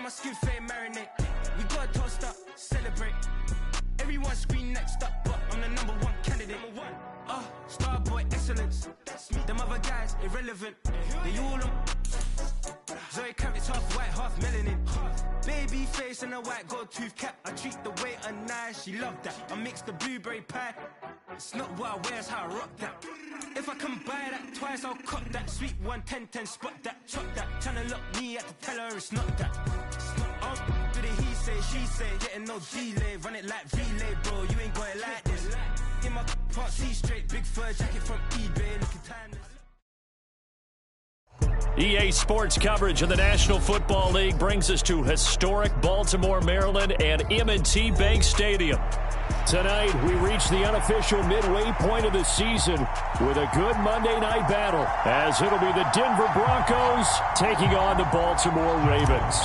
my skin fade marinate. We got a toast up, celebrate. Everyone scream next up, but I'm the #1 candidate. Starboy excellence. Them other guys irrelevant. They all on. Zoe Kravitz half white, half melanin. Baby face and a white gold tooth cap. I treat the waiter nice, she loved that. I mix the blueberry pie. It's not what I wear, it's how I rock that. If I can buy that twice, I'll cut that. Sweet 110, spot that, chop that. Tryna lock me at the teller, it's not that. I'll do the he say, she say. Getting no delay, run it like relay, bro. You ain't got it like this. In my part C straight, big fur jacket from eBay, looking timeless. EA Sports coverage of the National Football League brings us to historic Baltimore, Maryland and M&T Bank Stadium. Tonight, we reach the unofficial midway point of the season with a good Monday night battle, as it'll be the Denver Broncos taking on the Baltimore Ravens.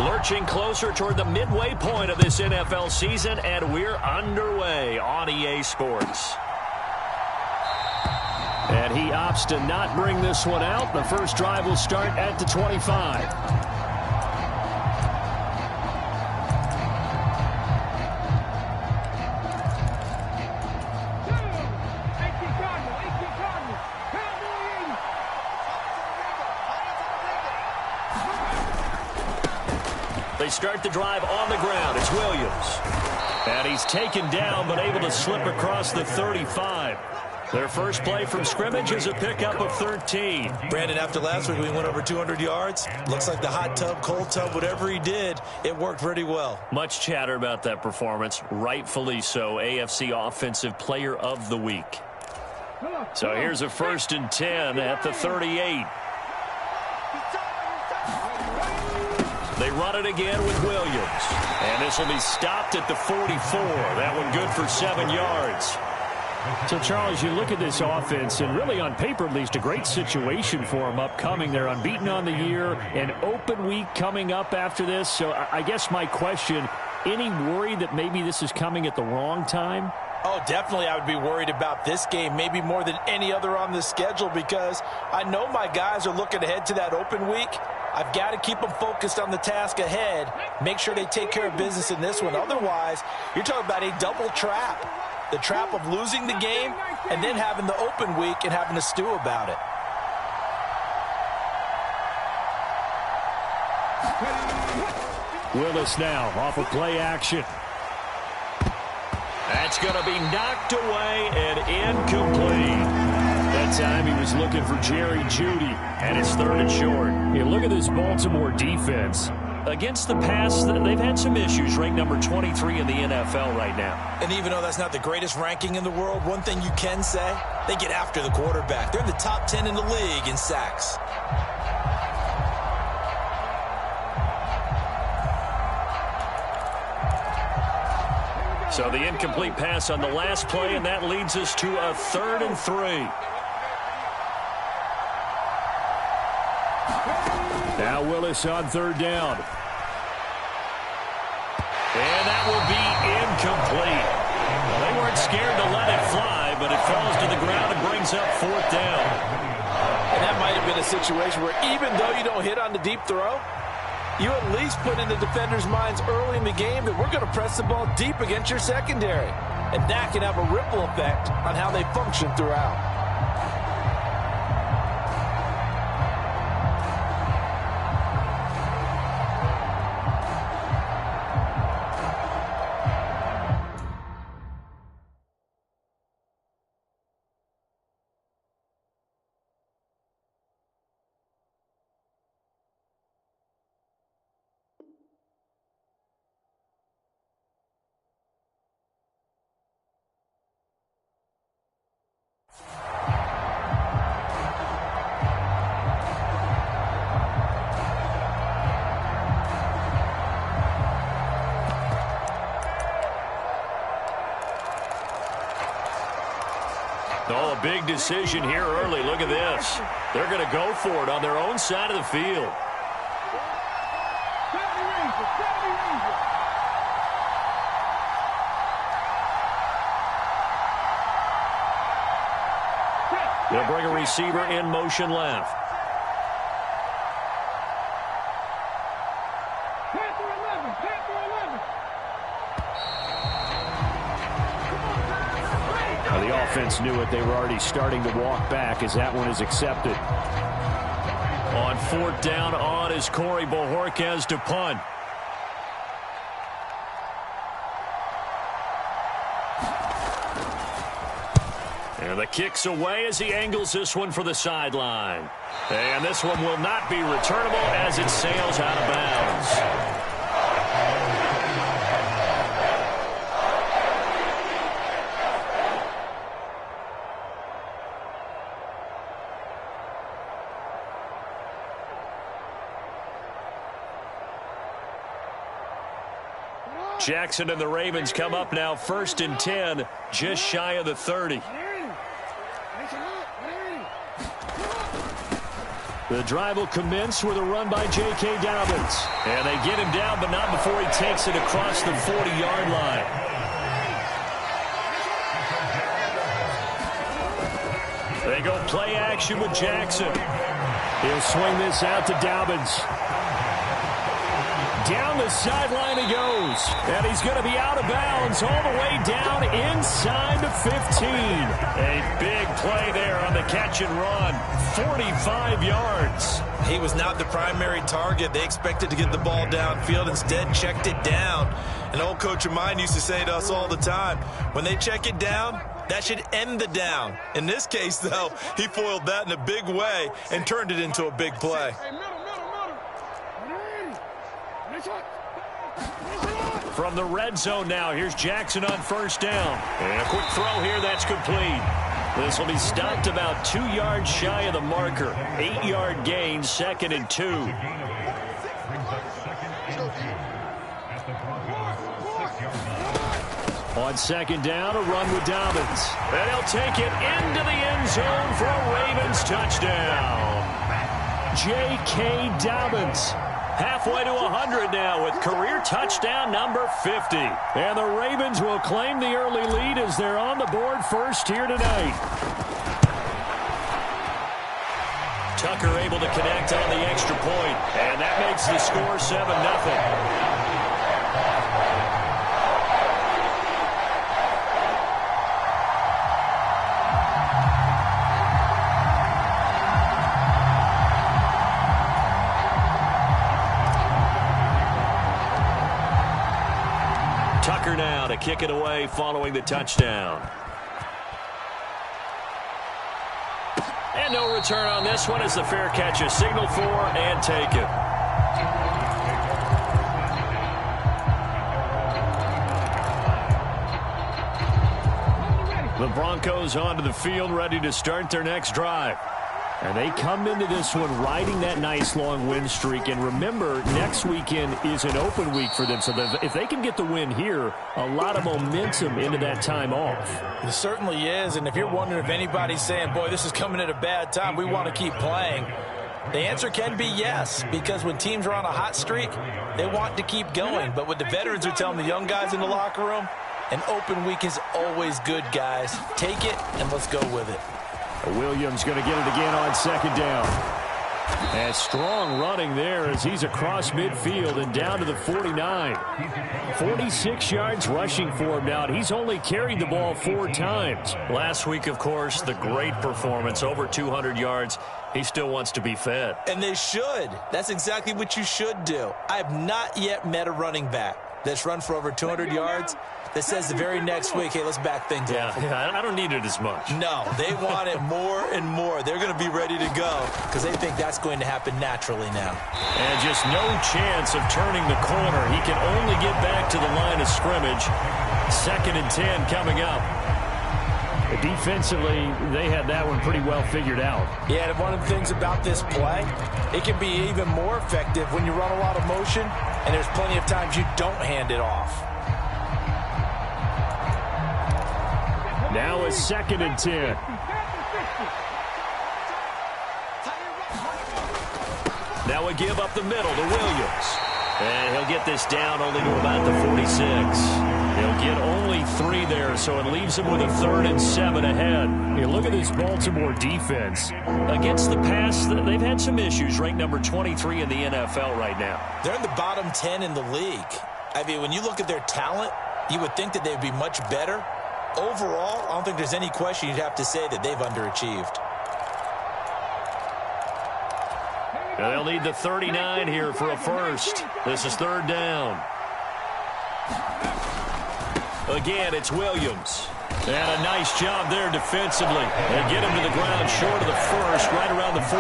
Lurching closer toward the midway point of this NFL season, and we're underway on EA Sports. And he opts to not bring this one out. The first drive will start at the 25. They start the drive on the ground. It's Williams. And he's taken down, but able to slip across the 35. Their first play from scrimmage is a pickup of 13. Brandon, after last week, we went over 200 yards. Looks like the hot tub, cold tub, whatever he did, it worked pretty well. Much chatter about that performance. Rightfully so. AFC Offensive Player of the Week. So here's a 1st and 10 at the 38. They run it again with Williams. And this will be stopped at the 44. That one good for 7 yards. So, Charles, you look at this offense, and really on paper at least, a great situation for them upcoming. They're unbeaten on the year, an open week coming up after this. So I guess my question, any worry that maybe this is coming at the wrong time? Oh, definitely I would be worried about this game, maybe more than any other on the schedule, because I know my guys are looking ahead to that open week. I've got to keep them focused on the task ahead, make sure they take care of business in this one. Otherwise, you're talking about a double trap. The trap of losing the game and then having the open week and having to stew about it. Willis now off of play action. That's going to be knocked away and incomplete. That time he was looking for Jerry Jeudy, and it's 3rd and short. You look at this Baltimore defense. Against the pass, they've had some issues, ranked number 23 in the NFL right now. And even though that's not the greatest ranking in the world, one thing you can say, they get after the quarterback. They're in the top 10 in the league in sacks. So the incomplete pass on the last play, and that leads us to a 3rd and 3. Now Willis on 3rd down. And that will be incomplete. Well, they weren't scared to let it fly, but it falls to the ground and brings up 4th down. And that might have been a situation where even though you don't hit on the deep throw, you at least put in the defenders' minds early in the game that we're going to press the ball deep against your secondary. And that can have a ripple effect on how they function throughout. Oh, a big decision here early. Look at this. They're going to go for it on their own side of the field. They'll bring a receiver in motion left. defense knew it. They were already starting to walk back as that one is accepted. On 4th down, on is Corey Bojorquez to punt. And the kick's away as he angles this one for the sideline. And this one will not be returnable as it sails out of bounds. Jackson and the Ravens come up now 1st and 10, just shy of the 30. The drive will commence with a run by J.K. Dobbins. And they get him down, but not before he takes it across the 40-yard line. They go play action with Jackson. He'll swing this out to Dobbins. Down the sideline he goes. And he's going to be out of bounds all the way down inside the 15. A big play there on the catch and run. 45 yards. He was not the primary target. They expected to get the ball downfield. Instead, checked it down. An old coach of mine used to say to us all the time, when they check it down, that should end the down. In this case, though, he foiled that in a big way and turned it into a big play. From the red zone now, here's Jackson on 1st down. And a quick throw here, that's complete. This will be stopped about 2 yards shy of the marker. 8-yard gain, 2nd and 2. On 2nd down, a run with Dobbins. And he'll take it into the end zone for a Ravens touchdown. J.K. Dobbins. Halfway to 100 now with career touchdown number 50. And the Ravens will claim the early lead as they're on the board first here tonight. Tucker able to connect on the extra point, and that makes the score 7-0. Tucker now to kick it away following the touchdown. And no return on this one as the fair catch is signaled for and taken. The Broncos onto the field ready to start their next drive. And they come into this one riding that nice long win streak. And remember, next weekend is an open week for them. So if they can get the win here, a lot of momentum into that time off. It certainly is. And if you're wondering if anybody's saying, boy, this is coming at a bad time, we want to keep playing, the answer can be yes. Because when teams are on a hot streak, they want to keep going. But what the veterans are telling the young guys in the locker room, an open week is always good, guys. Take it and let's go with it. Williams going to get it again on 2nd down. And strong running there as he's across midfield and down to the 49. 46 yards rushing for him now. And he's only carried the ball 4 times. Last week, of course, the great performance, over 200 yards. He still wants to be fed. And they should. That's exactly what you should do. I have not yet met a running back that's run for over 200 yards that says the very next week, hey, let's back things up. Yeah, I don't need it as much. No, they want it more and more. They're going to be ready to go because they think that's going to happen naturally now. And just no chance of turning the corner. He can only get back to the line of scrimmage. 2nd and 10 coming up. Defensively, they had that one pretty well figured out. Yeah, and one of the things about this play, it can be even more effective when you run a lot of motion, and there's plenty of times you don't hand it off. Now it's 2nd and 10. Now we give up the middle to Williams. And he'll get this down only to about the 46. He'll get only 3 there, so it leaves him with a 3rd and 7 ahead. You look at this Baltimore defense. Against the pass, they've had some issues, ranked number 23 in the NFL right now. They're in the bottom 10 in the league. I mean, when you look at their talent, you would think that they'd be much better. overall, I don't think there's any question you'd have to say that they've underachieved. They'll need the 39 here for a first. This is third down. Again, it's Williams. And a nice job there defensively. And get him to the ground short of the first, right around the 42.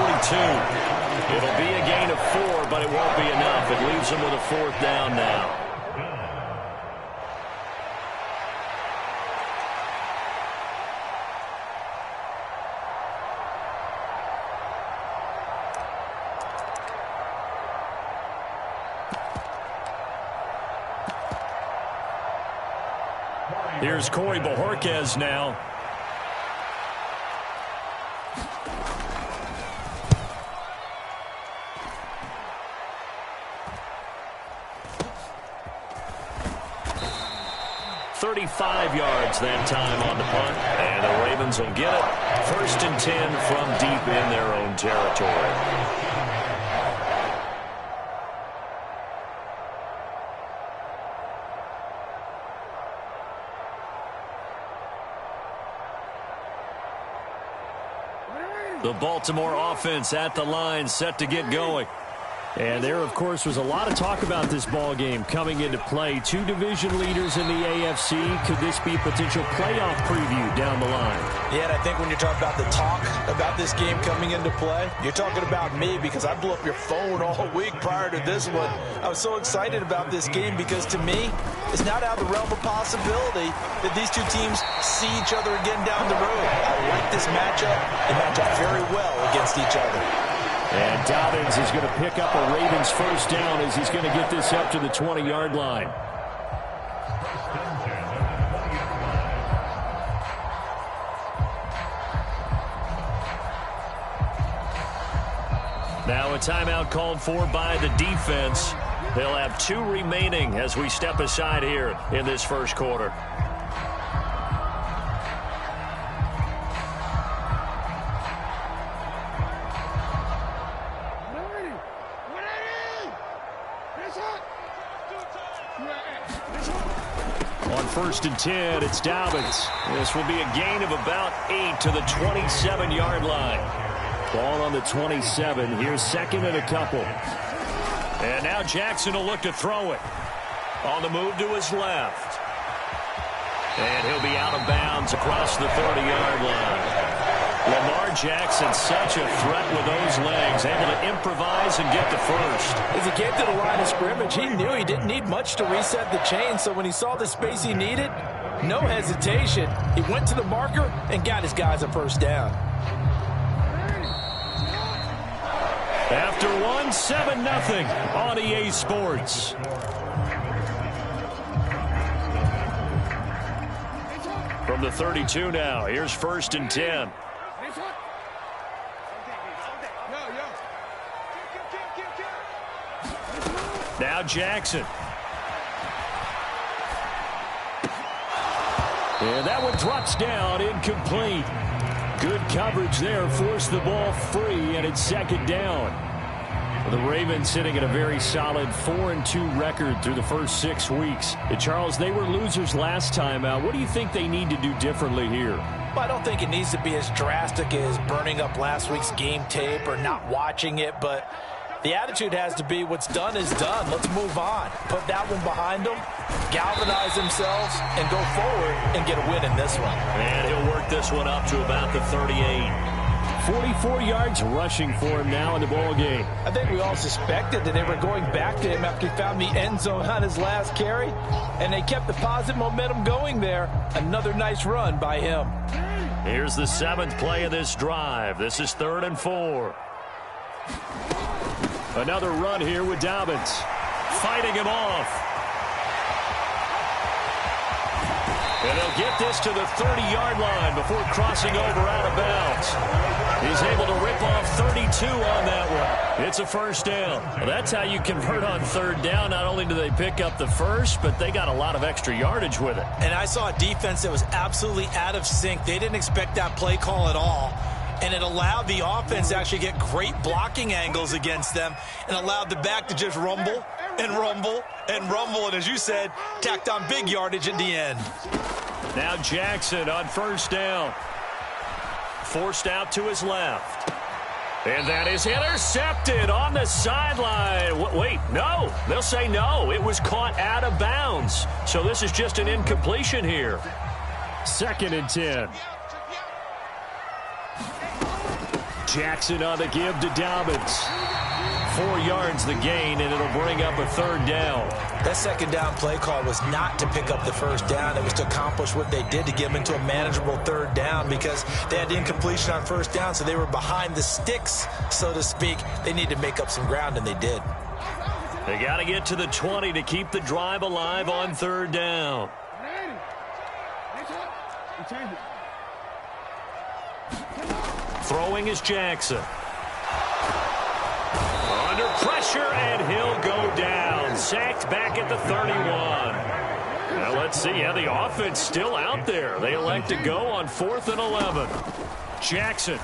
It'll be a gain of 4, but it won't be enough. It leaves him with a fourth down now. Here's Corey Bojorquez now. "35 yards that time on the punt, and the Ravens will get it. 1st and 10 from deep in their own territory. The Baltimore offense at the line, set to get going. And there, of course, was a lot of talk about this ball game coming into play. 2 division leaders in the AFC. Could this be a potential playoff preview down the line? Yeah, and I think when you're talking about the talk about this game coming into play, you're talking about me because I blew up your phone all week prior to this one. I was so excited about this game because, to me, it's not out of the realm of possibility that these two teams see each other again down the road. I like this matchup. They match up very well against each other. And Dobbins is going to pick up a Ravens first down as he's going to get this up to the 20-yard line. Now a timeout called for by the defense. They'll have 2 remaining as we step aside here in this first quarter. On 1st and 10, it's Dobbins. This will be a gain of about 8 to the 27-yard line. Ball on the 27. Here's 2nd and a couple. And now Jackson will look to throw it. On the move to his left. And he'll be out of bounds across the 30-yard line. Lamar Jackson, such a threat with those legs, able to improvise and get the first. As he came to the line of scrimmage, he knew he didn't need much to reset the chain, so when he saw the space he needed, no hesitation. He went to the marker and got his guys a first down. After one, 7-0 on EA Sports. From the 32 now, here's 1st and 10. Now Jackson. And that one drops down, incomplete. Good coverage there, forced the ball free, and it's 2nd down. The Ravens sitting at a very solid 4-2 record through the first 6 weeks. Charles, they were losers last time out. What do you think they need to do differently here? Well, I don't think it needs to be as drastic as burning up last week's game tape or not watching it, but the attitude has to be what's done is done. Let's move on. Put that one behind them, galvanize themselves, and go forward and get a win in this one. And he'll work this one up to about the 38. 44 yards rushing for him now in the ball game. I think we all suspected that they were going back to him after he found the end zone on his last carry, and they kept the positive momentum going there. Another nice run by him. Here's the 7th play of this drive. This is 3rd and 4. Another run here with Dobbins. Fighting him off. And they'll get this to the 30-yard line before crossing over out of bounds. He's able to rip off 32 on that one. It's a first down. Well, that's how you convert on 3rd down. Not only do they pick up the first, but they got a lot of extra yardage with it. And I saw a defense that was absolutely out of sync. They didn't expect that play call at all. And it allowed the offense to actually get great blocking angles against them and allowed the back to just rumble and rumble and rumble. And as you said, tacked on big yardage at the end. Now Jackson on first down. Forced out to his left. And that is intercepted on the sideline. Wait, no. They'll say no. It was caught out of bounds. So this is just an incompletion here. 2nd and 10. Jackson on the give to Dobbins. 4 yards the gain, and it'll bring up a 3rd down. That 2nd down play call was not to pick up the 1st down. It was to accomplish what they did to get them into a manageable 3rd down because they had incompletion on 1st down, so they were behind the sticks, so to speak. They need to make up some ground, and they did. They got to get to the 20 to keep the drive alive on 3rd down. Throwing is Jackson. Under pressure, and he'll go down. Sacked back at the 31. Now let's see how the offense still out there. They elect to go on 4th and 11. Jackson.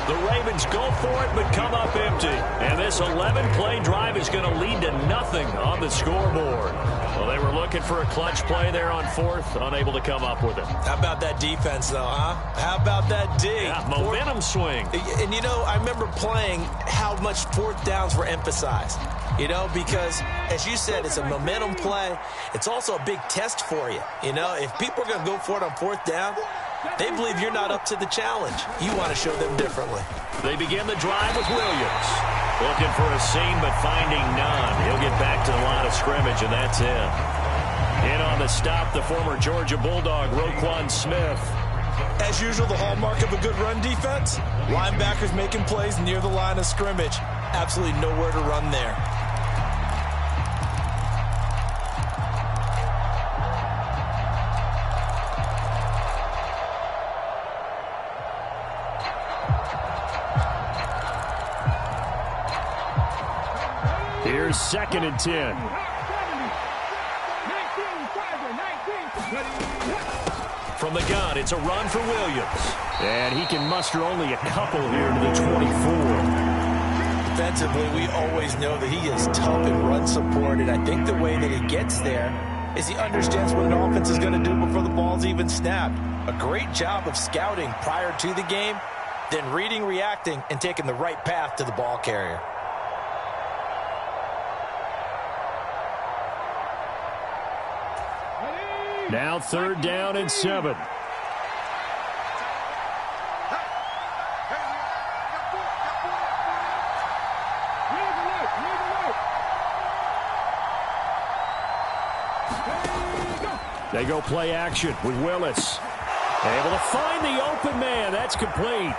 The Ravens go for it, but come up empty. And this 11-play drive is going to lead to nothing on the scoreboard. Well, they were looking for a clutch play there on 4th, unable to come up with it. How about that defense, though, huh? How about that D? Yeah, momentum swing. And, you know, I remember playing how much 4th downs were emphasized. You know, because, as you said, it's a momentum play. It's also a big test for you. You know, if people are going to go for it on 4th down, they believe you're not up to the challenge. You want to show them differently. They begin the drive with Williams. Looking for a seam, but finding none. He'll get back to the line of scrimmage, and that's it. In on the stop, the former Georgia Bulldog, Roquan Smith. As usual, the hallmark of a good run defense, linebackers making plays near the line of scrimmage. Absolutely nowhere to run there. Here's 2nd and 10. From the gun, it's a run for Williams. And he can muster only a couple here to the 24. Defensively, we always know that he is tough in run support, and I think the way that he gets there is he understands what an offense is going to do before the ball's even snapped. A great job of scouting prior to the game, then reading, reacting, and taking the right path to the ball carrier. Now 3rd down and 7. They go play action with Willis. Able to find the open man. That's complete.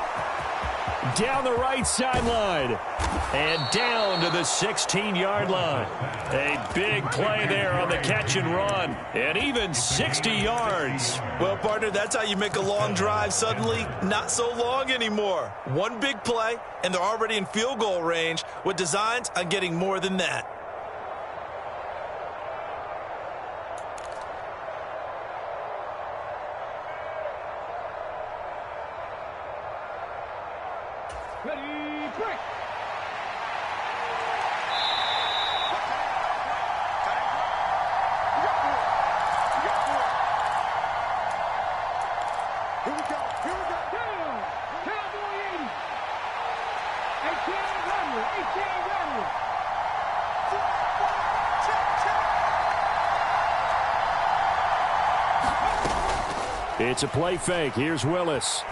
Down the right sideline. And down to the 16-yard line. A big play there on the catch and run. And even 60 yards. Well, partner, that's how you make a long drive suddenly not so long anymore. One big play, and they're already in field goal range with designs on getting more than that. It's a play fake. Here's Willis.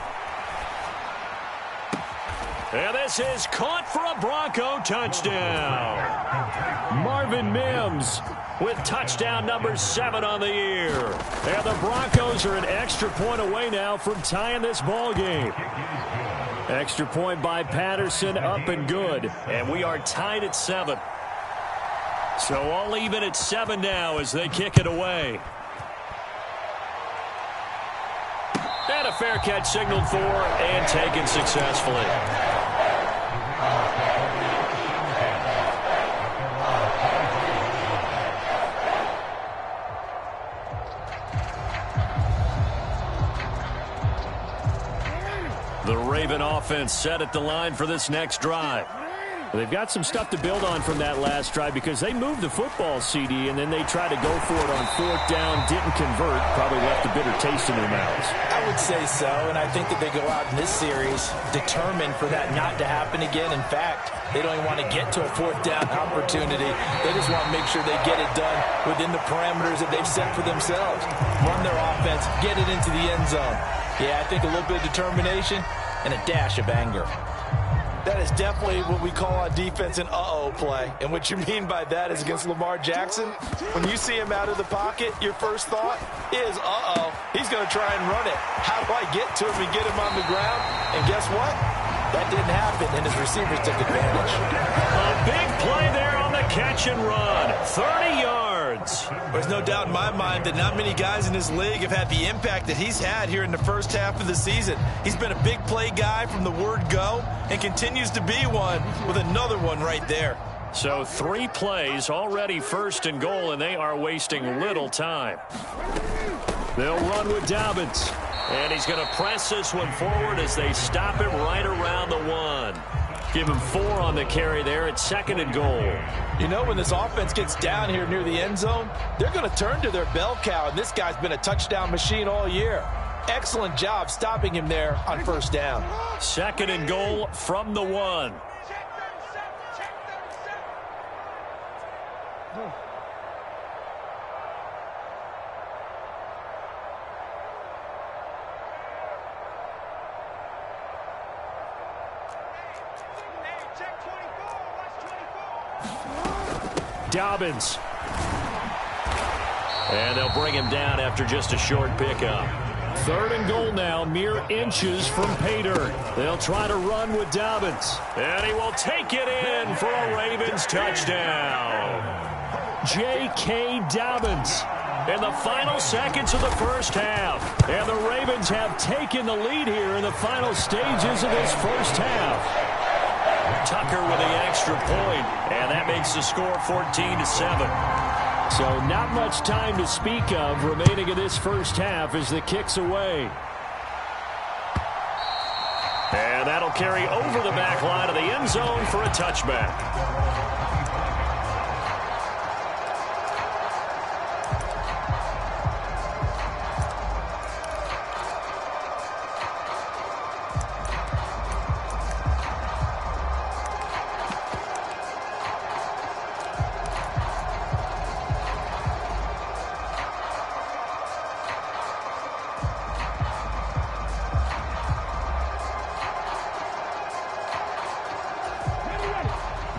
And this is caught for a Bronco touchdown. Marvin Mims with touchdown number 7 on the year. And the Broncos are an extra point away now from tying this ball game. Extra point by Patterson, up and good. And we are tied at 7. So all even at 7 now as they kick it away. And a fair catch signaled for and taken successfully. The Raven offense set at the line for this next drive. They've got some stuff to build on from that last drive because they moved the football, CD, and then they tried to go for it on 4th down, didn't convert, probably left a bitter taste in their mouths. I would say so, and I think that they go out in this series determined for that not to happen again. In fact, they don't even want to get to a 4th down opportunity. They just want to make sure they get it done within the parameters that they've set for themselves. Run their offense, get it into the end zone. Yeah, I think a little bit of determination and a dash of anger. That is definitely what we call on defense an uh-oh play. And what you mean by that is against Lamar Jackson, when you see him out of the pocket, your first thought is, uh-oh, he's going to try and run it. How do I get to him and get him on the ground? And guess what? That didn't happen, and his receivers took advantage. A big play there on the catch and run. 30 yards. There's no doubt in my mind that not many guys in this league have had the impact that he's had here in the first half of the season. He's been a big play guy from the word go and continues to be one with another one right there. So 3 plays, already 1st and goal, and they are wasting little time. They'll run with Dobbins. And he's going to press this one forward as they stop him right around the 1. Give him 4 on the carry there at 2nd and goal. You know, when this offense gets down here near the end zone, they're going to turn to their bell cow, and this guy's been a touchdown machine all year. Excellent job stopping him there on 1st down. 2nd and goal from the 1. Dobbins. And they'll bring him down after just a short pickup. 3rd and goal now, mere inches from Pater. They'll try to run with Dobbins. And he will take it in for a Ravens touchdown. J.K. Dobbins in the final seconds of the first half. And the Ravens have taken the lead here in the final stages of this first half. Tucker with the extra point, and that makes the score 14-7. So not much time to speak of remaining in this first half as the kick's away. And that'll carry over the back line of the end zone for a touchback.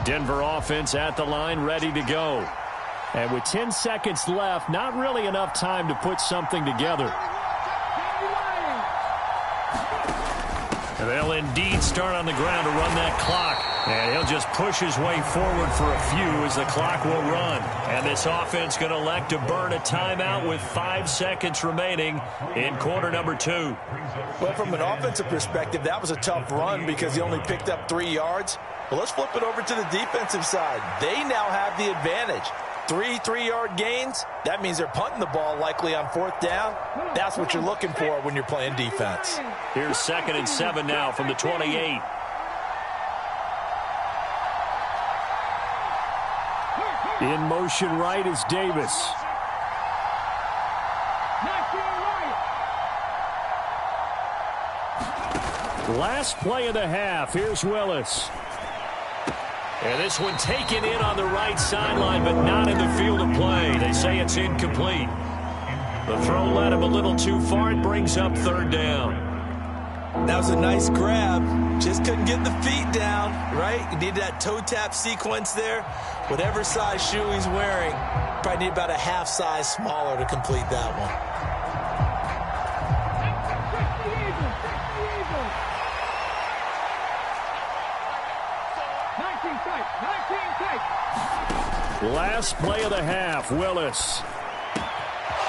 Denver offense at the line, ready to go. And with 10 seconds left, not really enough time to put something together. And they'll indeed start on the ground to run that clock. And he'll just push his way forward for a few as the clock will run. And this offense going to elect to burn a timeout with 5 seconds remaining in quarter number 2. Well, from an offensive perspective, that was a tough run because he only picked up 3 yards. Well, let's flip it over to the defensive side. They now have the advantage. 3 3-yard gains. That means they're punting the ball likely on 4th down. That's what you're looking for when you're playing defense. Here's 2nd and 7 now from the 28. In motion right is Davis. Last play of the half. Here's Willis. And this one taken in on the right sideline, but not in the field of play. They say it's incomplete. The throw led him a little too far. It brings up 3rd down. That was a nice grab. Just couldn't get the feet down, right? You need that toe tap sequence there. Whatever size shoe he's wearing, probably need about a half size smaller to complete that one. Last play of the half, Willis.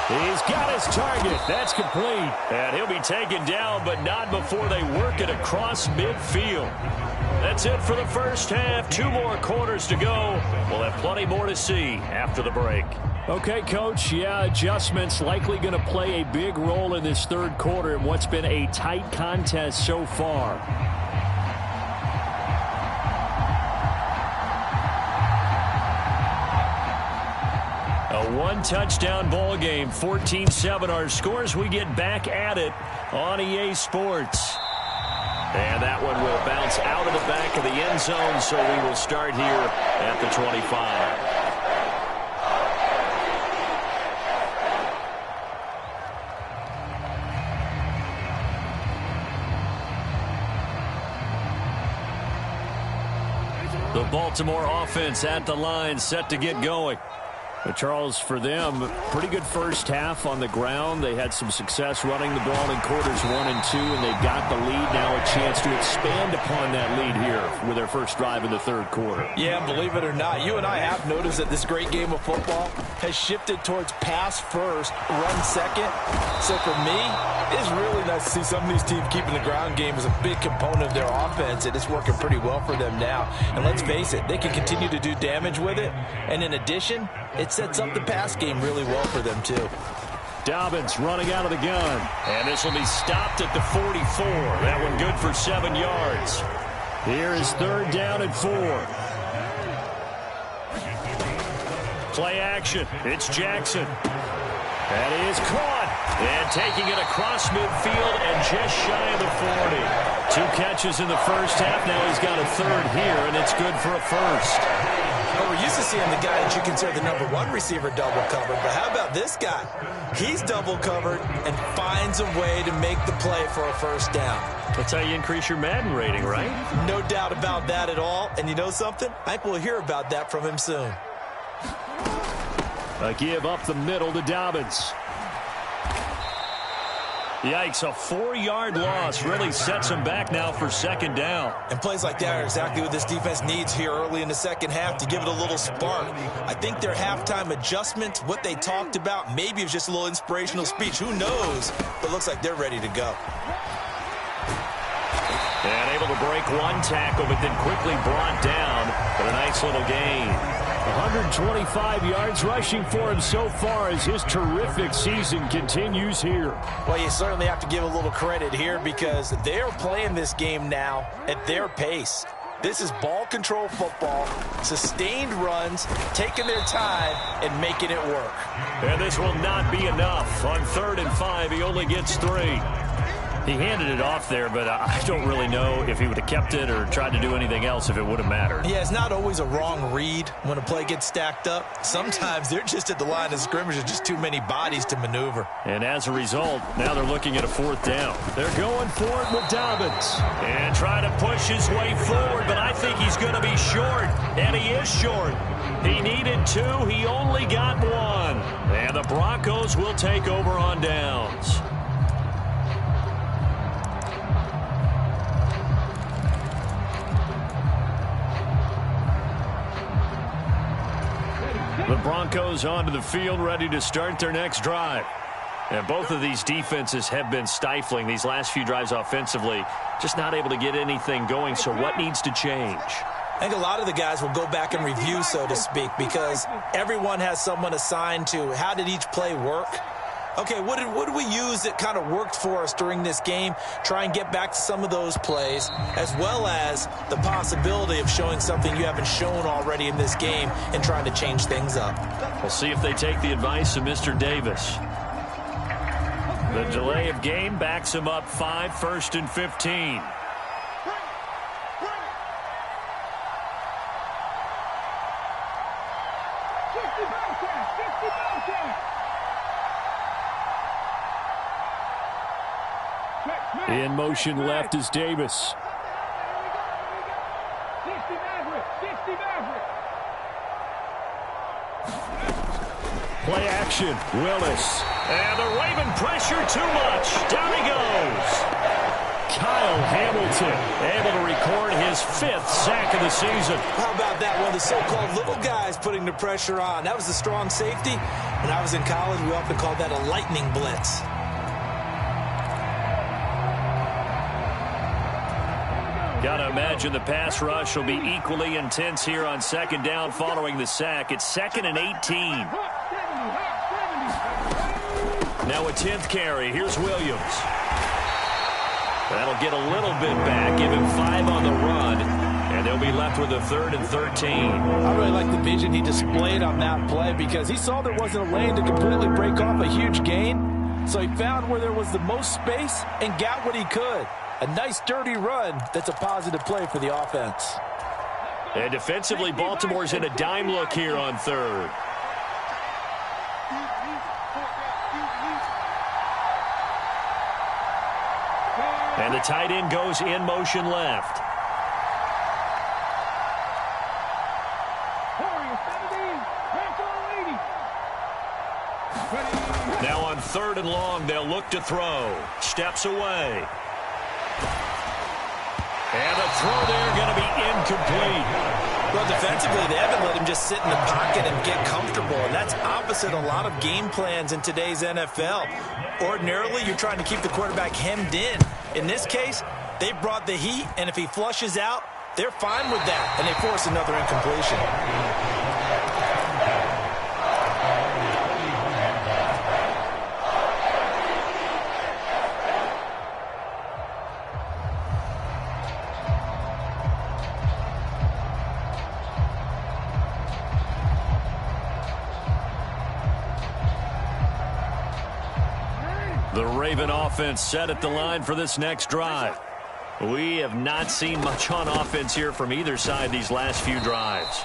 He's got his target. That's complete. And he'll be taken down, but not before they work it across midfield. That's it for the first half. 2 more quarters to go. We'll have plenty more to see after the break. Okay, Coach, yeah, adjustments likely going to play a big role in this 3rd quarter in what's been a tight contest so far. one-touchdown ball game. 14-7 our scores. We get back at it on EA Sports. And that one will bounce out of the back of the end zone, so we will start here at the 25. The Baltimore offense at the line, set to get going. But Charles, for them, pretty good first half on the ground. They had some success running the ball in quarters 1 and 2, and they've got the lead now, a chance to expand upon that lead here with their first drive in the third quarter. Yeah, believe it or not, you and I have noticed that this great game of football has shifted towards pass first, run second. So for me, it's really nice to see some of these teams keeping the ground game as a big component of their offense, and it's working pretty well for them now. And let's face it, they can continue to do damage with it. And in addition, it sets up the pass game really well for them, too. Dobbins running out of the gun. And this will be stopped at the 44. That one good for 7 yards. Here is third down and 4. Play action. It's Jackson. That is caught. And taking it across midfield and just shy of the 40. 2 catches in the first half. Now he's got a third here, and it's good for a first. Well, we're used to seeing the guy that you consider the #1 receiver double covered, but how about this guy? He's double covered and finds a way to make the play for a first down. That's how you increase your Madden rating, right? No doubt about that at all. And you know something? I think we'll hear about that from him soon. A give up the middle to Dobbins. Yikes, a 4-yard loss really sets him back now for second down. And plays like that are exactly what this defense needs here early in the second half to give it a little spark. I think their halftime adjustment, what they talked about, maybe it was just a little inspirational speech. Who knows? But looks like they're ready to go. And able to break one tackle, but then quickly brought down. But a nice little gain. 125 yards rushing for him so far as his terrific season continues here. Well, you certainly have to give a little credit here because they're playing this game now at their pace. This is ball control football, sustained runs, taking their time and making it work. And this will not be enough. On 3rd and 5, he only gets 3. He handed it off there, but I don't really know if he would have kept it or tried to do anything else if it would have mattered. Yeah, it's not always a wrong read when a play gets stacked up. Sometimes they're just at the line of scrimmage with just too many bodies to maneuver. And as a result, now they're looking at a 4th down. They're going for it with Dobbins. And trying to push his way forward, but I think he's going to be short. And he is short. He needed 2. He only got 1. And the Broncos will take over on downs. The Broncos onto the field, ready to start their next drive. And both of these defenses have been stifling these last few drives offensively, just not able to get anything going. So what needs to change? I think a lot of the guys will go back and review, so to speak, because everyone has someone assigned to how did each play work. Okay, what did we use that kind of worked for us during this game? Try and get back to some of those plays, as well as the possibility of showing something you haven't shown already in this game and trying to change things up. We'll see if they take the advice of Mr. Davis. The delay of game backs him up 5, 1st and 15. In motion left is Davis. Play action, Willis. And the Raven pressure too much. Down he goes. Kyle Hamilton able to record his 5th sack of the season. How about that? One of the so-called little guys putting the pressure on. That was a strong safety. When I was in college, we often called that a lightning blitz. Got to imagine the pass rush will be equally intense here on 2nd down following the sack. It's 2nd and 18. Now a 10th carry. Here's Williams. That'll get a little bit back, give him 5 on the run. And they'll be left with a 3rd and 13. I really like the vision he displayed on that play because he saw there wasn't a lane to completely break off a huge gain. So he found where there was the most space and got what he could. A nice, dirty run that's a positive play for the offense. And defensively, Baltimore's in a dime look here on 3rd. And the tight end goes in motion left. Now on 3rd and long, they'll look to throw. Steps away. And the throw there going to be incomplete. Well, defensively, they haven't let him just sit in the pocket and get comfortable, and that's opposite a lot of game plans in today's NFL. Ordinarily, you're trying to keep the quarterback hemmed in. In this case, they brought the heat, and if he flushes out, they're fine with that, and they force another incompletion. The Raven offense set at the line for this next drive. We have not seen much on offense here from either side these last few drives.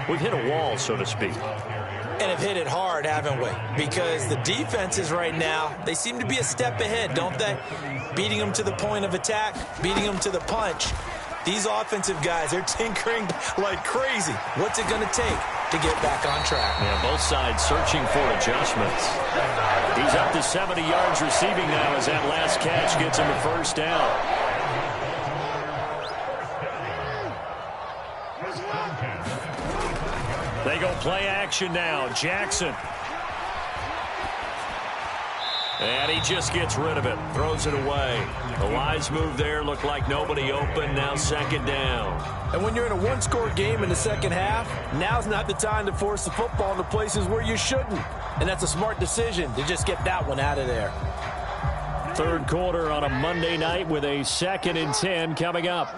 We've hit a wall, so to speak. And have hit it hard, haven't we? Because the defenses right now, they seem to be a step ahead, don't they? Beating them to the point of attack, beating them to the punch. These offensive guys, they're tinkering like crazy. What's it going to take to get back on track? Yeah, both sides searching for adjustments. He's up to 70 yards receiving now as that last catch gets him a first down. They go play action now. Jackson. And he just gets rid of it. Throws it away. The wise move there. Looked like nobody open. Now 2nd down. And when you're in a one-score game in the second half, now's not the time to force the football into places where you shouldn't. And that's a smart decision to just get that one out of there. 3rd quarter on a Monday night with a 2nd and 10 coming up.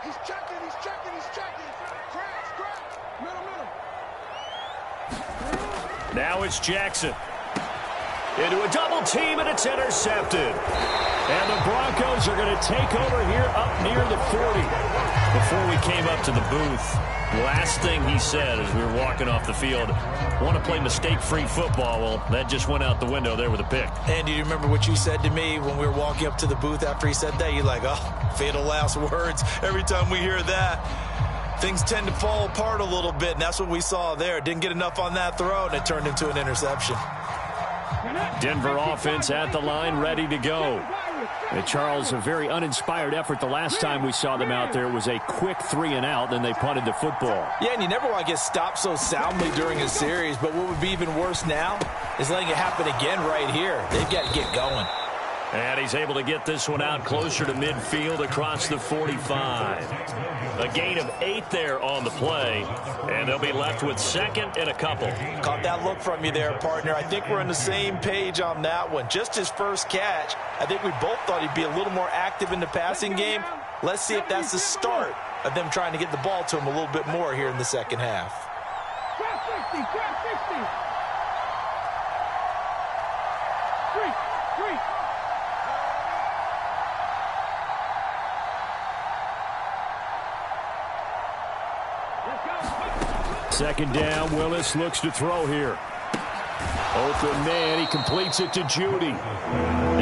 He's checking, he's checking, he's checking. Crash, middle. Now it's Jackson. Into a double team, and it's intercepted. And the Broncos are going to take over here up near the 40. Before we came up to the booth, last thing he said as we were walking off the field, want to play mistake-free football. Well, that just went out the window there with a pick. And do you remember what you said to me when we were walking up to the booth after he said that? You're like, oh, fatal last words. Every time we hear that, things tend to fall apart a little bit, and that's what we saw there. Didn't get enough on that throw, and it turned into an interception. Denver offense at the line, ready to go. And Charles, a very uninspired effort the last time we saw them out there. It was a quick 3-and-out, then they punted the football. Yeah, and you never want to get stopped so soundly during a series, but what would be even worse now is letting it happen again right here. They've got to get going. And he's able to get this one out closer to midfield across the 45. A gain of 8 there on the play, and they'll be left with 2nd and a couple. Caught that look from you there, partner. I think we're on the same page on that one. Just his first catch, I think we both thought he'd be a little more active in the passing game. Let's see if that's the start of them trying to get the ball to him a little bit more here in the second half. 2nd down, Willis looks to throw here. Open man, he completes it to Judy.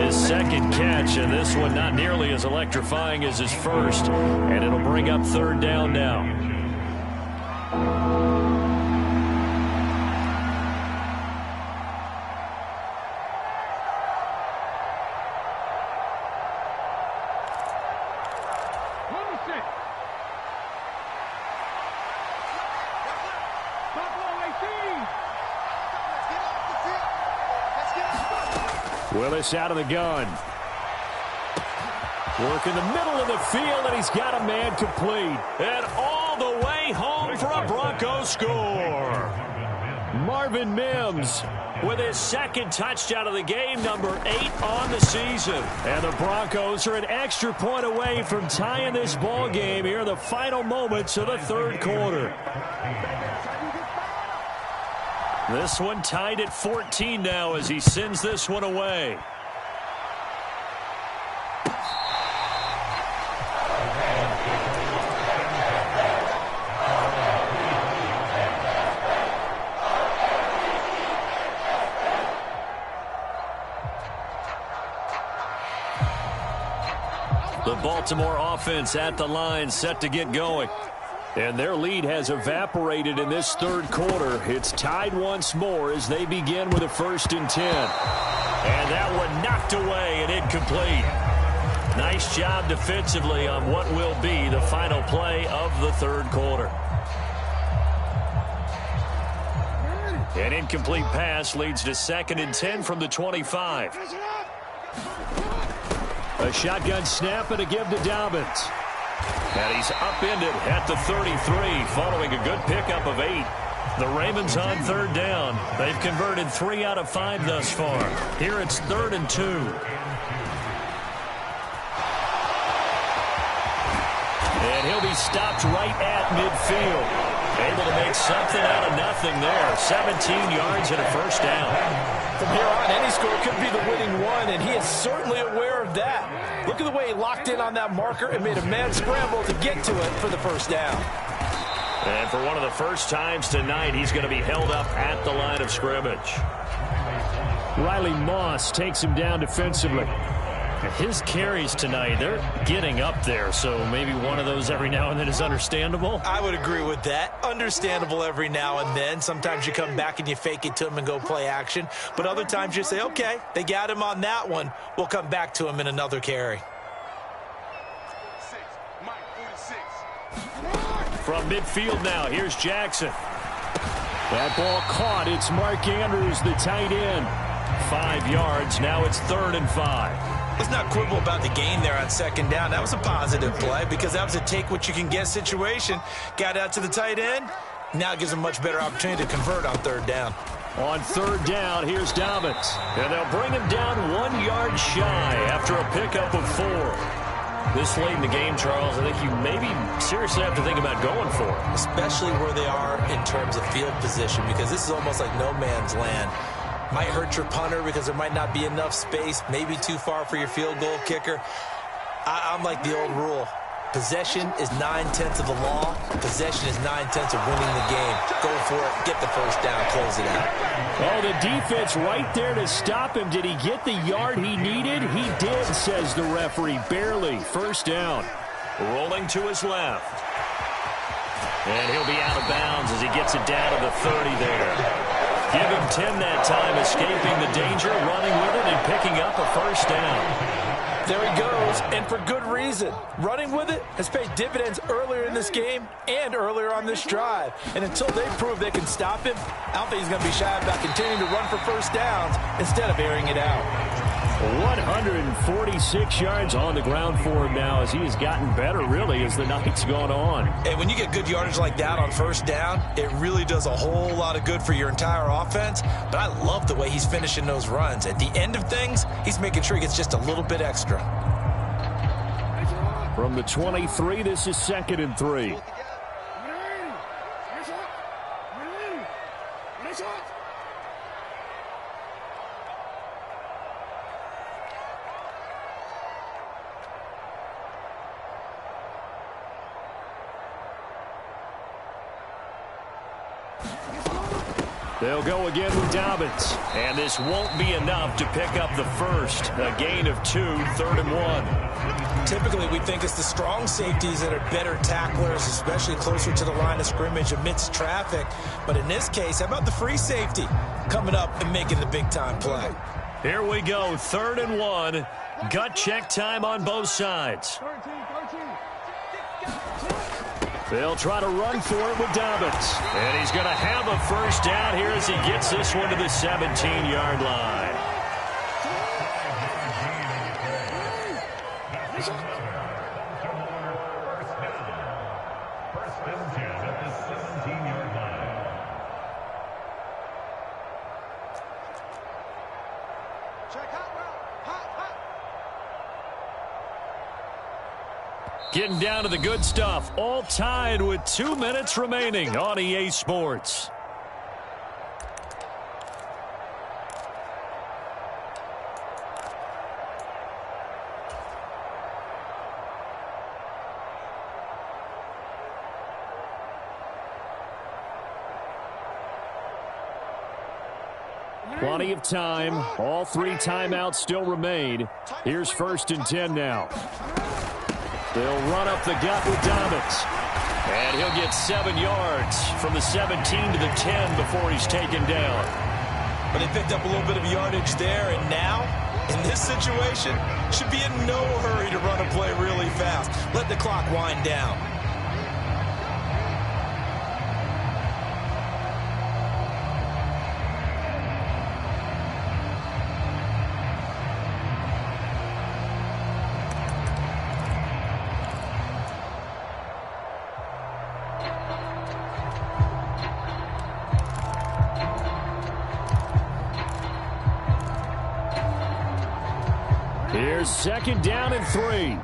His 2nd catch, and this one not nearly as electrifying as his first. And it'll bring up 3rd down now. Willis out of the gun. Work in the middle of the field, and he's got a man complete. And all the way home for a Broncos score. Marvin Mims with his second touchdown of the game, number 8 on the season. And the Broncos are an extra point away from tying this ball game here in the final moments of the third quarter. This one tied at 14 now as he sends this one away. The Baltimore offense at the line, set to get going. And their lead has evaporated in this third quarter. It's tied once more as they begin with a 1st and 10. And that one knocked away and incomplete. Nice job defensively on what will be the final play of the third quarter. An incomplete pass leads to 2nd and 10 from the 25. A shotgun snap and a give to Dobbins. And he's upended at the 33 following a good pickup of 8. The Ravens on 3rd down. They've converted 3 out of 5 thus far. Here it's 3rd and 2. And he'll be stopped right at midfield. Able to make something out of nothing there. 17 yards and a 1st down. From here on, any score could be the winning one, and he is certainly aware of that. Look at the way he locked in on that marker and made a mad scramble to get to it for the 1st down. And for one of the first times tonight, he's going to be held up at the line of scrimmage. Riley Moss takes him down defensively. His carries tonight, they're getting up there, so maybe one of those every now and then is understandable. I would agree with that. Understandable every now and then. Sometimes you come back and you fake it to him and go play action. But other times you say, okay, they got him on that one. We'll come back to him in another carry. From midfield now, here's Jackson. That ball caught. It's Mark Andrews, the tight end. 5 yards. Now it's 3rd and 5. Let's not quibble about the gain there on 2nd down. That was a positive play because that was a take-what-you-can-get situation. Got out to the tight end. Now it gives them a much better opportunity to convert on 3rd down. On 3rd down, here's Dobbins. And they'll bring him down 1 yard shy after a pickup of 4. This late in the game, Charles, I think you maybe seriously have to think about going for it. Especially where they are in terms of field position, because this is almost like no man's land. Might hurt your punter because there might not be enough space, maybe too far for your field goal kicker. I'm like the old rule. Possession is 9/10 of the law. Possession is 9/10 of winning the game. Go for it. Get the 1st down. Close it out. Oh, the defense right there to stop him. Did he get the yard he needed? He did, says the referee. Barely. 1st down. Rolling to his left. And he'll be out of bounds as he gets it down to the 30 there. Give him 10 that time, escaping the danger, running with it, and picking up a 1st down. There he goes, and for good reason. Running with it has paid dividends earlier in this game and earlier on this drive. And until they prove they can stop him, I don't think he's going to be shy about continuing to run for 1st downs instead of airing it out. 146 yards on the ground for him now as he has gotten better, really, as the night's gone on. And when you get good yardage like that on 1st down, it really does a whole lot of good for your entire offense. But I love the way he's finishing those runs. At the end of things, he's making sure he gets just a little bit extra. From the 23, this is 2nd and 3. They'll go again with Dobbins. And this won't be enough to pick up the 1st. A gain of 2, 3rd and 1. Typically, we think it's the strong safeties that are better tacklers, especially closer to the line of scrimmage amidst traffic. But in this case, how about the free safety coming up and making the big-time play? Here we go, 3rd and 1. Gut check time on both sides. They'll try to run for it with Dobbins. And he's going to have a 1st down here as he gets this one to the 17-yard line. Check hot route. Hot, hot. Getting down to the good stuff. All tied with 2 minutes remaining on EA Sports. Plenty of time. All 3 timeouts still remain. Here's 1st and 10 now. They'll run up the gut with Dobbins. And he'll get 7 yards from the 17 to the 10 before he's taken down. But they picked up a little bit of yardage there, and now, in this situation, should be in no hurry to run a play really fast. Let the clock wind down. Here's 2nd down and 3.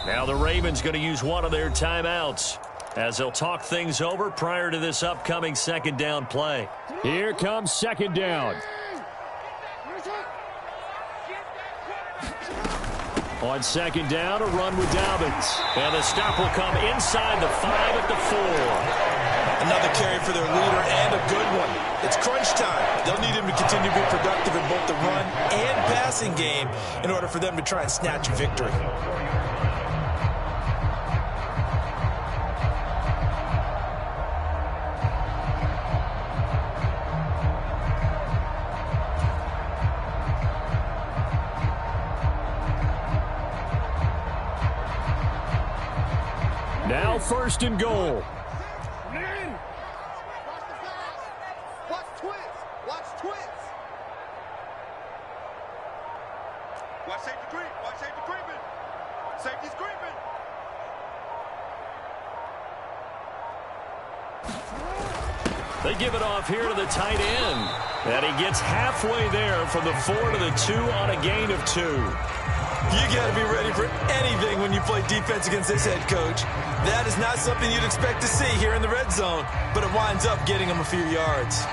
Now the Ravens going to use one of their timeouts as they'll talk things over prior to this upcoming 2nd down play. Here comes 2nd down. On 2nd down, a run with Dobbins. And the stop will come inside the 5 at the 4. Another carry for their leader, and a good one. It's crunch time. They'll need him to continue to be productive in both the run and passing game in order for them to try and snatch a victory. Now 1st and goal. Watch safety creep. Watch safety creeping. Safety's creeping. They give it off here to the tight end. And he gets halfway there from the 4 to the 2 on a gain of 2. You got to be ready for anything when you play defense against this head coach. That is not something you'd expect to see here in the red zone, but it winds up getting him a few yards.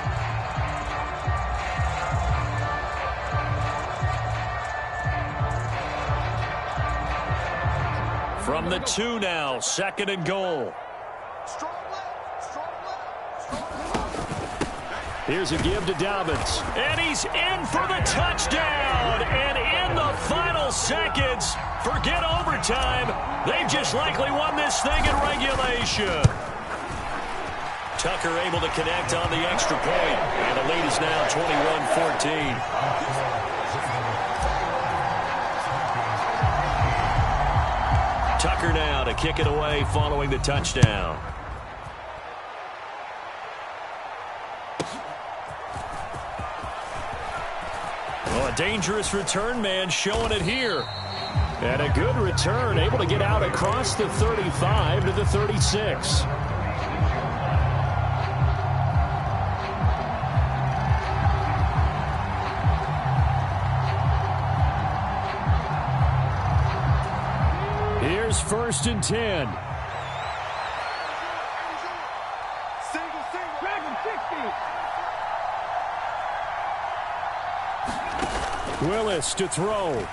From the 2 now, 2nd and goal. Here's a give to Dobbins. And he's in for the touchdown. And in the final seconds, forget overtime. They've just likely won this thing in regulation. Tucker able to connect on the extra point. And the lead is now 21-14. Tucker now to kick it away following the touchdown. Well, a dangerous return man showing it here. And a good return, able to get out across the 35 to the 36. Here's 1st and 10. Single. Grab him, 60. Willis to throw.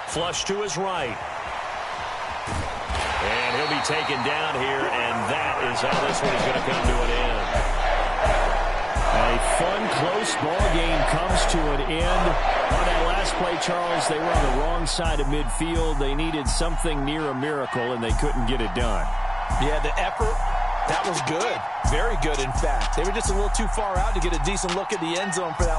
Flush to his right. And he'll be taken down here, and that is how this one is going to come to an end. A fun, close ball game comes to an end. On that last play, Charles, they were on the wrong side of midfield. They needed something near a miracle, and they couldn't get it done. Yeah, the effort, that was good. Very good, in fact. They were just a little too far out to get a decent look at the end zone for that one.